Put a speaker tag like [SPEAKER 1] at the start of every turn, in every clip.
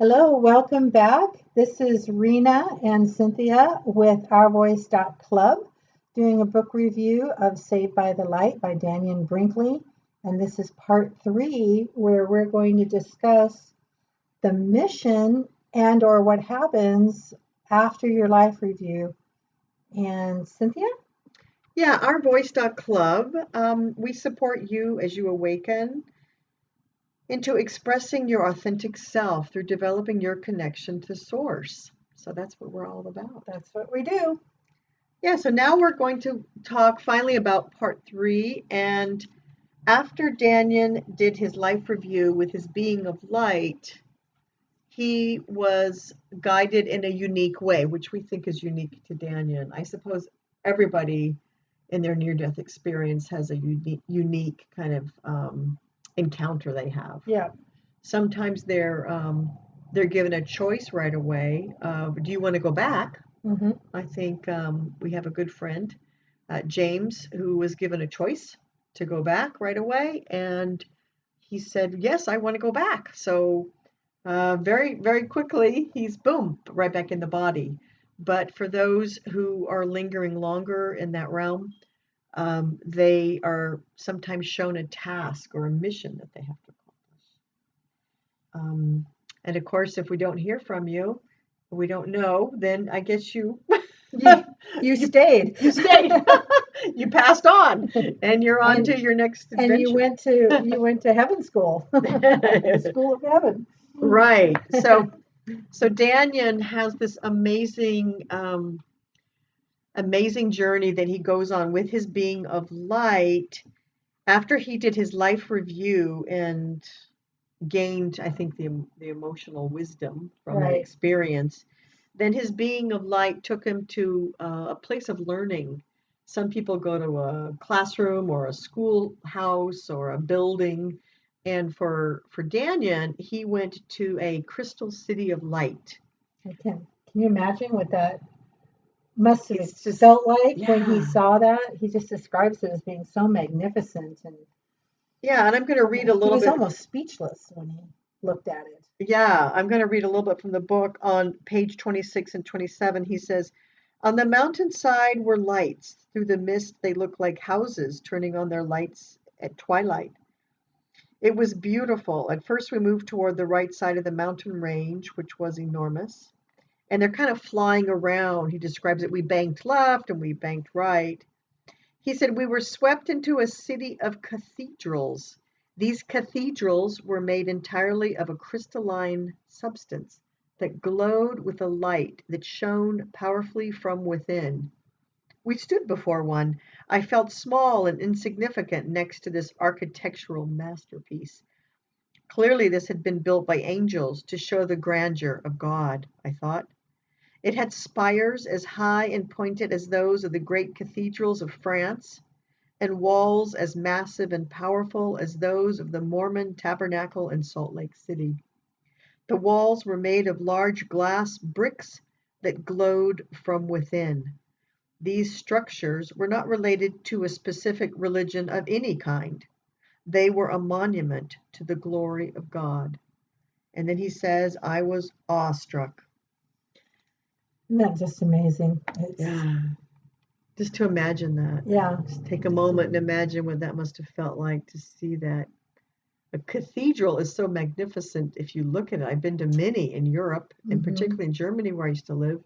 [SPEAKER 1] Hello, welcome back. This is Rena and Cynthia with OurVoice.club doing a book review of Saved by the Light by Dannion Brinkley. And this is part 3 where we're going to discuss the mission and or what happens after your life review. And Cynthia?
[SPEAKER 2] Yeah, OurVoice.club. We support you as you awaken into expressing your authentic self through developing your connection to Source. So that's what we're all about.
[SPEAKER 1] That's what we do.
[SPEAKER 2] Yeah, so now we're going to talk finally about part 3. And after Dannion did his life review with his being of light, he was guided in a unique way, which we think is unique to Dannion. I suppose everybody in their near-death experience has a unique kind of encounter they have.
[SPEAKER 1] Yeah.
[SPEAKER 2] Sometimes they're given a choice right away of, do you want to go back?
[SPEAKER 1] Mm-hmm.
[SPEAKER 2] I think we have a good friend, James, who was given a choice to go back right away, and he said, yes, I want to go back. So very, very quickly, he's boom, right back in the body. But for those who are lingering longer in that realm, they are sometimes shown a task or a mission that they have to accomplish. And of course, if we don't hear from you, we don't know, then I guess you
[SPEAKER 1] You stayed.
[SPEAKER 2] You stayed. You passed on, and you're on to your next adventure.
[SPEAKER 1] And you went to heaven school, school of heaven.
[SPEAKER 2] Right. So Dannion has this amazing journey that he goes on with his being of light after he did his life review and gained, I think, the emotional wisdom from that
[SPEAKER 1] Right.
[SPEAKER 2] experience. Then his being of light took him to a place of learning. Some people go to a classroom or a schoolhouse or a building. And for Dannion, he went to a crystal city of light.
[SPEAKER 1] Can you imagine what that must have
[SPEAKER 2] It's just,
[SPEAKER 1] felt like when he
[SPEAKER 2] yeah.
[SPEAKER 1] saw that? He just describes it as being so magnificent, and
[SPEAKER 2] Yeah, and I'm going to read a
[SPEAKER 1] he
[SPEAKER 2] little
[SPEAKER 1] was
[SPEAKER 2] bit.
[SPEAKER 1] almost speechless when he looked at it.
[SPEAKER 2] Yeah, I'm going to read a little bit from the book on page 26 and 27. He says, on the mountainside were lights. Through the mist, they looked like houses turning on their lights at twilight. It was beautiful. At first, we moved toward the right side of the mountain range, which was enormous. And they're kind of flying around. He describes it. We banked left and we banked right. He said, we were swept into a city of cathedrals. These cathedrals were made entirely of a crystalline substance that glowed with a light that shone powerfully from within. We stood before one. I felt small and insignificant next to this architectural masterpiece. Clearly, this had been built by angels to show the grandeur of God, I thought. It had spires as high and pointed as those of the great cathedrals of France, and walls as massive and powerful as those of the Mormon tabernacle in Salt Lake City. The walls were made of large glass bricks that glowed from within. These structures were not related to a specific religion of any kind. They were a monument to the glory of God. And then he says, I was awestruck.
[SPEAKER 1] Isn't that just amazing?
[SPEAKER 2] Yeah. Just to imagine that.
[SPEAKER 1] Yeah.
[SPEAKER 2] Just take a moment and imagine what that must have felt like to see that. A cathedral is so magnificent if you look at it. I've been to many in Europe, and particularly in Germany where I used to live,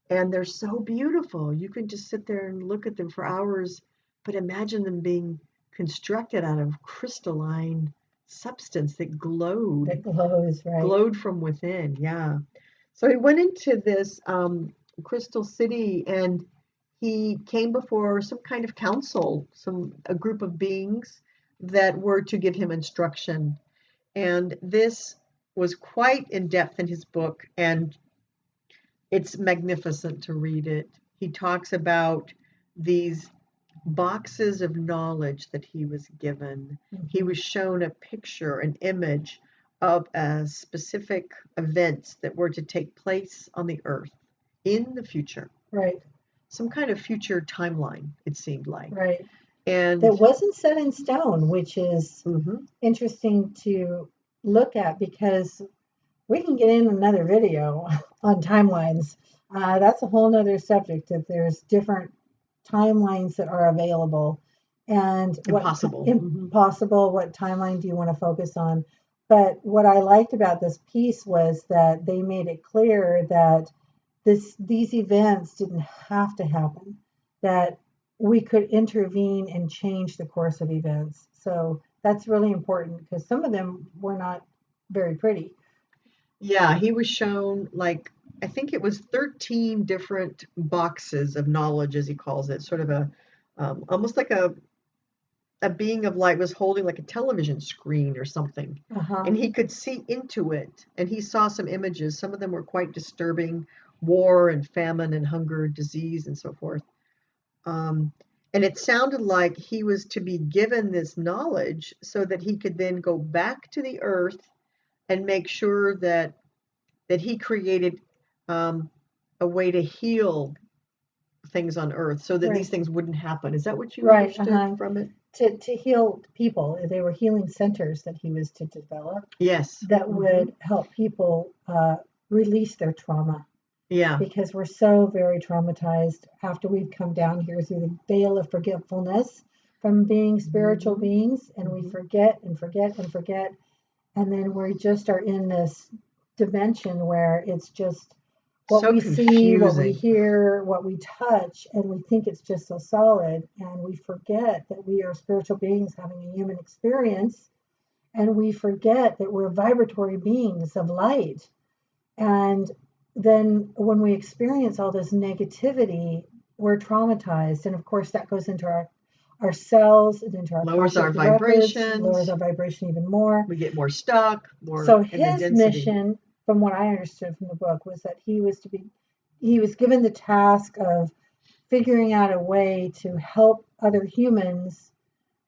[SPEAKER 2] and they're so beautiful. You can just sit there and look at them for hours, but imagine them being constructed out of crystalline substance that glowed.
[SPEAKER 1] That glows, right?
[SPEAKER 2] Glowed from within, yeah. So he went into this crystal city and he came before some kind of council, a group of beings that were to give him instruction. And this was quite in depth in his book, and it's magnificent to read it. He talks about these boxes of knowledge that he was given. He was shown a picture, an image of a specific events that were to take place on the earth in the future.
[SPEAKER 1] Right.
[SPEAKER 2] Some kind of future timeline, it seemed like.
[SPEAKER 1] Right.
[SPEAKER 2] And
[SPEAKER 1] that wasn't set in stone, which is interesting to look at, because we can get in another video on timelines. That's a whole nother subject, that there's different timelines that are available, and
[SPEAKER 2] Impossible.
[SPEAKER 1] impossible, what timeline do you want to focus on. But what I liked about this piece was that they made it clear that these events didn't have to happen, that we could intervene and change the course of events. So that's really important, because some of them were not very pretty.
[SPEAKER 2] Yeah, he was shown like I think it was 13 different boxes of knowledge, as he calls it, sort of a almost like a being of light was holding like a television screen or something,
[SPEAKER 1] Uh-huh.
[SPEAKER 2] and he could see into it, and he saw some images. Some of them were quite disturbing: war and famine and hunger, disease, and so forth. Um, and it sounded like he was to be given this knowledge so that he could then go back to the earth and make sure that he created um, a way to heal things on earth so that these
[SPEAKER 1] Right.
[SPEAKER 2] things wouldn't happen. Is that what you
[SPEAKER 1] Right.
[SPEAKER 2] understood
[SPEAKER 1] Uh-huh.
[SPEAKER 2] from it?
[SPEAKER 1] To heal people. They were healing centers that he was to develop
[SPEAKER 2] Yes.
[SPEAKER 1] that
[SPEAKER 2] Hmm.
[SPEAKER 1] would help people release their trauma,
[SPEAKER 2] Yeah.
[SPEAKER 1] because we're so very traumatized after we've come down here through the veil of forgetfulness from being spiritual
[SPEAKER 2] Hmm.
[SPEAKER 1] beings, and we
[SPEAKER 2] Hmm.
[SPEAKER 1] forget and forget and forget, and then we just are in this dimension where it's just what
[SPEAKER 2] So
[SPEAKER 1] we see, what we
[SPEAKER 2] confusing.
[SPEAKER 1] hear, what we touch, and we think it's just so solid, and we forget that we are spiritual beings having a human experience, and we forget that we're vibratory beings of light. And then when we experience all this negativity, we're traumatized. And of course, that goes into our cells and into our
[SPEAKER 2] Lowers
[SPEAKER 1] Akashic
[SPEAKER 2] our
[SPEAKER 1] records, lowers
[SPEAKER 2] vibrations.
[SPEAKER 1] our vibration even more.
[SPEAKER 2] We get more stuck, more
[SPEAKER 1] So
[SPEAKER 2] in the
[SPEAKER 1] his
[SPEAKER 2] density.
[SPEAKER 1] mission, from what I understood from the book, was that he was given the task of figuring out a way to help other humans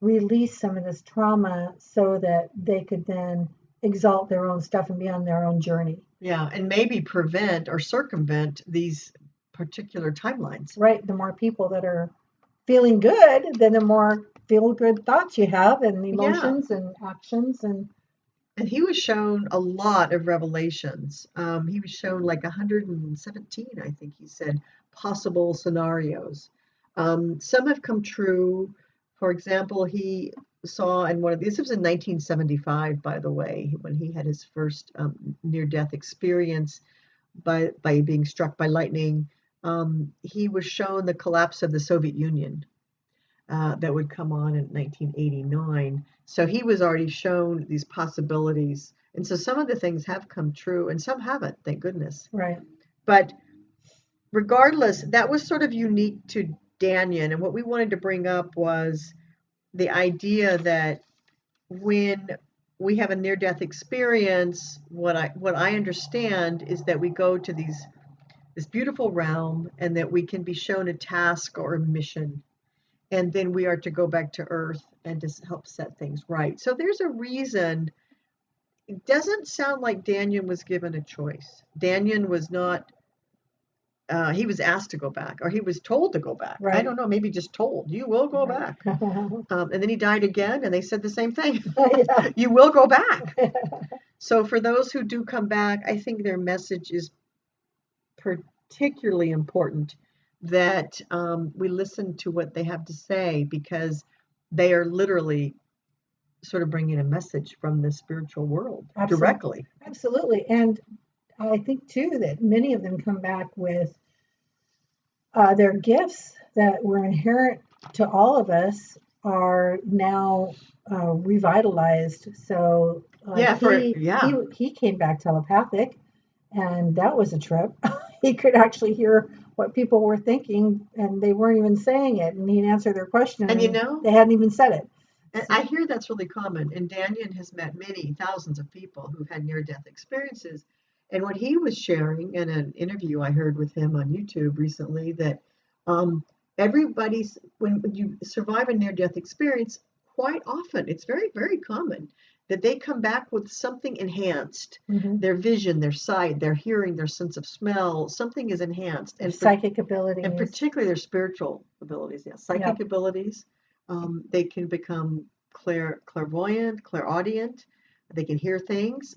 [SPEAKER 1] release some of this trauma so that they could then exalt their own stuff and be on their own journey.
[SPEAKER 2] Yeah, and maybe prevent or circumvent these particular timelines.
[SPEAKER 1] Right? The more people that are feeling good, then the more feel good thoughts you have, and
[SPEAKER 2] Yeah,
[SPEAKER 1] emotions and actions. And
[SPEAKER 2] and he was shown a lot of revelations. He was shown like 117, I think he said, possible scenarios. Some have come true. For example, he saw in one of these, this was in 1975, by the way, when he had his first near-death experience by being struck by lightning. He was shown the collapse of the Soviet Union that would come on in 1989. So he was already shown these possibilities. And so some of the things have come true and some haven't, thank goodness.
[SPEAKER 1] right,
[SPEAKER 2] But regardless, that was sort of unique to Dannion. And what we wanted to bring up was the idea that when we have a near death experience, what I understand is that we go to this beautiful realm and that we can be shown a task or a mission, and then we are to go back to earth and to help set things right. So there's a reason. It doesn't sound like Dannion was given a choice. Dannion was not. He was asked to go back, or he was told to go back. I
[SPEAKER 1] right,
[SPEAKER 2] don't know, maybe just told, you will go
[SPEAKER 1] right.
[SPEAKER 2] back. And then he died again, and they said the same thing.
[SPEAKER 1] Yeah.
[SPEAKER 2] You will go back. So for those who do come back, I think their message is particularly important, that we listen to what they have to say, because they are literally sort of bringing a message from the spiritual world
[SPEAKER 1] Absolutely,
[SPEAKER 2] directly.
[SPEAKER 1] absolutely. And I think too that many of them come back with their gifts that were inherent to all of us are now revitalized. So like
[SPEAKER 2] Yeah, for yeah.
[SPEAKER 1] he came back telepathic, and that was a trip. He could actually hear what people were thinking, and they weren't even saying it, and he'd answer their question,
[SPEAKER 2] And
[SPEAKER 1] and they hadn't even said it.
[SPEAKER 2] I hear that's really common. And Dannion has met many thousands of people who've had near-death experiences. And what he was sharing in an interview I heard with him on YouTube recently, that um, everybody's when you survive a near-death experience, quite often it's very, very common that they come back with something enhanced.
[SPEAKER 1] Hmm.
[SPEAKER 2] Their vision, their sight, their hearing, their sense of smell, something is enhanced,
[SPEAKER 1] Their
[SPEAKER 2] and
[SPEAKER 1] psychic
[SPEAKER 2] and
[SPEAKER 1] abilities.
[SPEAKER 2] particularly their spiritual abilities, yeah, psychic
[SPEAKER 1] Yep.
[SPEAKER 2] abilities. They can become clairvoyant, clairaudient. They can hear things.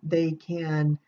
[SPEAKER 2] They can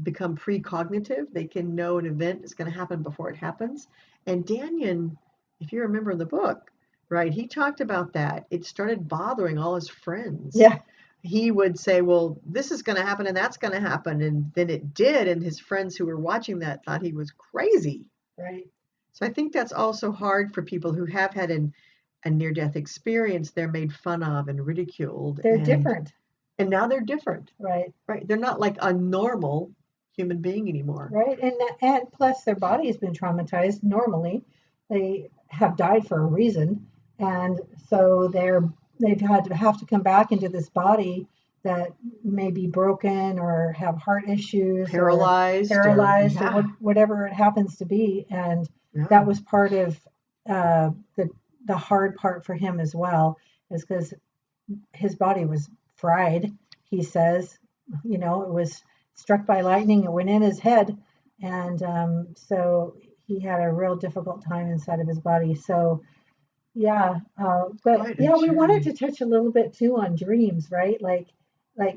[SPEAKER 2] become precognitive. They can know an event is going to happen before it happens. And Dannion, if you remember in the book, right, he talked about that. It started bothering all his friends.
[SPEAKER 1] Yeah.
[SPEAKER 2] He would say, well, this is going to happen and that's going to happen. And then it did. And his friends who were watching that thought he was crazy.
[SPEAKER 1] Right.
[SPEAKER 2] So I think that's also hard for people who have had a near-death experience. They're made fun of and ridiculed.
[SPEAKER 1] They're different.
[SPEAKER 2] And now they're different.
[SPEAKER 1] Right.
[SPEAKER 2] Right. They're not like a normal human being anymore.
[SPEAKER 1] Right. And plus their body has been traumatized. Normally, they have died for a reason, and so they've had to have to come back into this body that may be broken or have heart issues,
[SPEAKER 2] Paralyzed,
[SPEAKER 1] or whatever it happens to be. And that was part of the hard part for him as well, is because his body was fried. He says, it was struck by lightning. It went in his head, and so he had a real difficult time inside of his body. So yeah, but yeah, we wanted to touch a little bit too on dreams, right? Like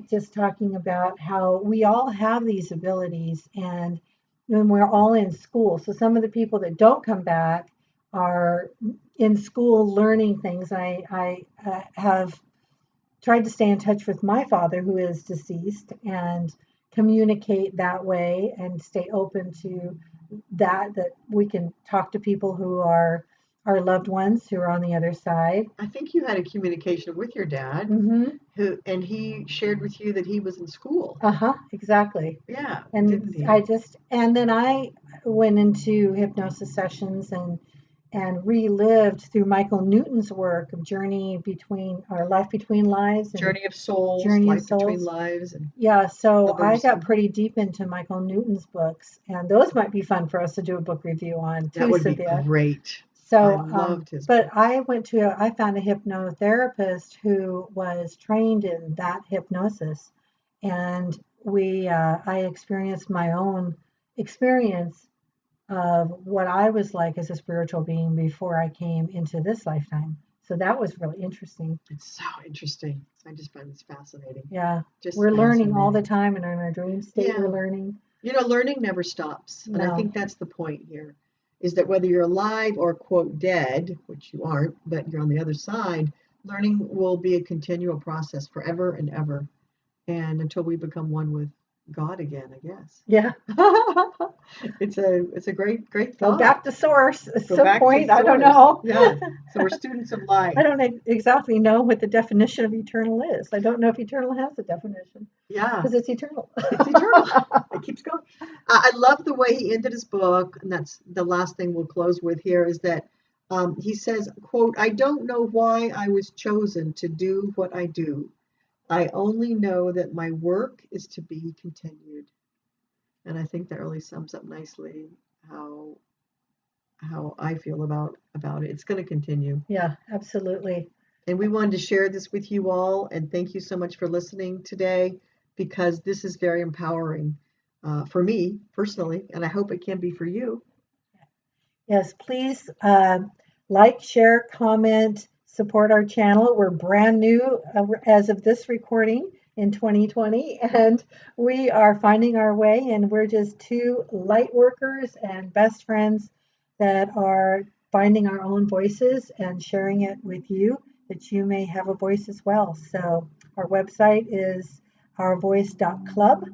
[SPEAKER 1] just talking about how we all have these abilities, and when we're all in school. So some of the people that don't come back are in school learning things. I have tried to stay in touch with my father, who is deceased, and communicate that way and stay open to that we can talk to people who are our loved ones who are on the other side.
[SPEAKER 2] I think you had a communication with your dad, and he shared with you that he was in school.
[SPEAKER 1] Exactly.
[SPEAKER 2] Yeah.
[SPEAKER 1] And
[SPEAKER 2] didn't he?
[SPEAKER 1] and then I went into hypnosis sessions and relived through Michael Newton's work of Journey Between our Life Between Lives, and
[SPEAKER 2] Journey of Souls,
[SPEAKER 1] Journey of
[SPEAKER 2] Life
[SPEAKER 1] Souls.
[SPEAKER 2] Between Lives. And
[SPEAKER 1] yeah, so I
[SPEAKER 2] others.
[SPEAKER 1] got pretty deep into Michael Newton's books, and those might be fun for us to do a book review on too,
[SPEAKER 2] That would
[SPEAKER 1] Cynthia.
[SPEAKER 2] be great.
[SPEAKER 1] So,
[SPEAKER 2] I loved his
[SPEAKER 1] but
[SPEAKER 2] book.
[SPEAKER 1] I found a hypnotherapist who was trained in that hypnosis, and I experienced my own experience of what I was like as a spiritual being before I came into this lifetime. So that was really interesting.
[SPEAKER 2] It's so interesting. I just find this fascinating.
[SPEAKER 1] Yeah,
[SPEAKER 2] Just
[SPEAKER 1] we're learning all the
[SPEAKER 2] fascinating.
[SPEAKER 1] time, and in our dream state, we're learning.
[SPEAKER 2] Learning never stops. And I
[SPEAKER 1] No.
[SPEAKER 2] think that's the point here, is that whether you're alive or, quote, dead, which you aren't, but you're on the other side, learning will be a continual process forever and ever. And until we become one with God again, I guess.
[SPEAKER 1] Yeah.
[SPEAKER 2] It's a great thought.
[SPEAKER 1] Go back to source at
[SPEAKER 2] Go
[SPEAKER 1] some
[SPEAKER 2] back to
[SPEAKER 1] point. I don't
[SPEAKER 2] source.
[SPEAKER 1] know.
[SPEAKER 2] Yeah. So we're students of life.
[SPEAKER 1] I don't exactly know what the definition of eternal is. I don't know if eternal has a definition.
[SPEAKER 2] Yeah.
[SPEAKER 1] Because it's eternal.
[SPEAKER 2] It's eternal. It keeps going. I love the way he ended his book, and that's the last thing we'll close with here, is that he says, quote, "I don't know why I was chosen to do what I do. I only know that my work is to be continued." And I think that really sums up nicely how I feel about it. It's going to continue.
[SPEAKER 1] Yeah, absolutely.
[SPEAKER 2] And we wanted to share this with you all, and thank you so much for listening today, because this is very empowering for me personally, and I hope it can be for you.
[SPEAKER 1] Yes, please like, share, comment, support our channel. We're brand new as of this recording in 2020, and we are finding our way, and we're just two light workers and best friends that are finding our own voices and sharing it with you, that you may have a voice as well. So our website is OurVoice.club,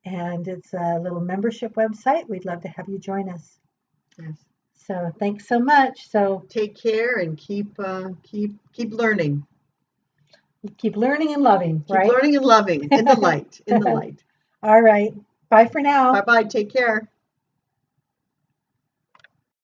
[SPEAKER 1] and it's a little membership website. We'd love to have you join us.
[SPEAKER 2] Yes.
[SPEAKER 1] So thanks so much. So
[SPEAKER 2] take care and keep learning.
[SPEAKER 1] Keep learning and loving,
[SPEAKER 2] right? Keep learning and loving in the light, in the light.
[SPEAKER 1] All right. Bye for now.
[SPEAKER 2] Bye-bye. Take care.